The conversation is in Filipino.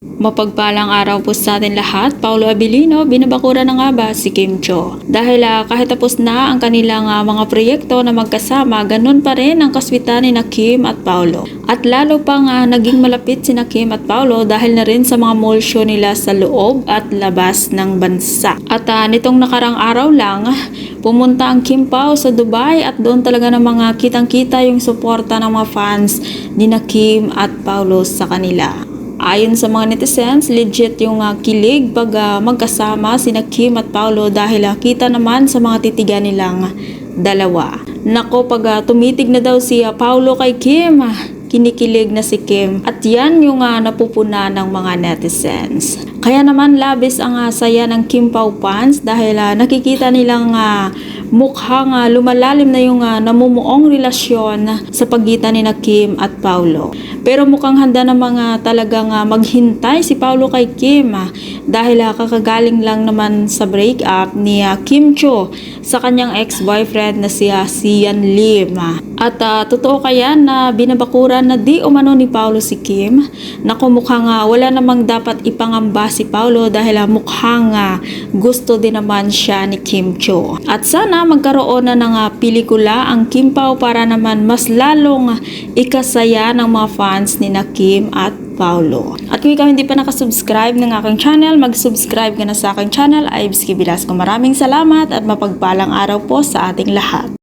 Mapagpalang araw po sa atin lahat. Paulo Abilino, binabakura na nga ba si Kim Cho? Dahil kahit tapos na ang kanilang mga proyekto na magkasama, ganun pa rin ang kaswitan ni na Kim at Paulo. At lalo pang naging malapit si na Kim at Paulo dahil na rin sa mga mall show nila sa loob at labas ng bansa. At nitong nakarang araw lang, pumunta ang Kim Pao sa Dubai at doon talaga ng mga kitang-kita yung suporta ng mga fans ni na Kim at Paulo sa kanila. Ayon sa mga netizens, legit yung kilig pag magkasama sina Kim at Paulo dahil kita naman sa mga titigan nilang dalawa. Nako, pag tumitig na daw si Paulo kay Kim, kinikilig na si Kim at yan yung napupuna ng mga netizens. Kaya naman labis ang saya ng Kim Pao fans dahil nakikita nilang mukhang lumalalim na yung namumuong relasyon sa pagitan ni na Kim at Paulo. Pero mukhang handa na mga talagang maghintay si Paulo kay Kim dahil kakagaling lang naman sa breakup ni Kim Cho sa kanyang ex-boyfriend na si Sian Lim. At totoo kaya na binabakuran na di umano ni Paulo si Kim? Naku, mukhang wala namang dapat ipangamba si Paulo dahil mukhang gusto din naman siya ni Kim Cho. At sana magkaroon na ng pelikula ang Kim Pao para naman mas lalong ikasaya ng mga fans ni na Kim at Paulo. At kung ikaw hindi pa nakasubscribe ng aking channel, mag-subscribe ka na sa aking channel, Ives Velasco. Maraming salamat at mapagpalang araw po sa ating lahat.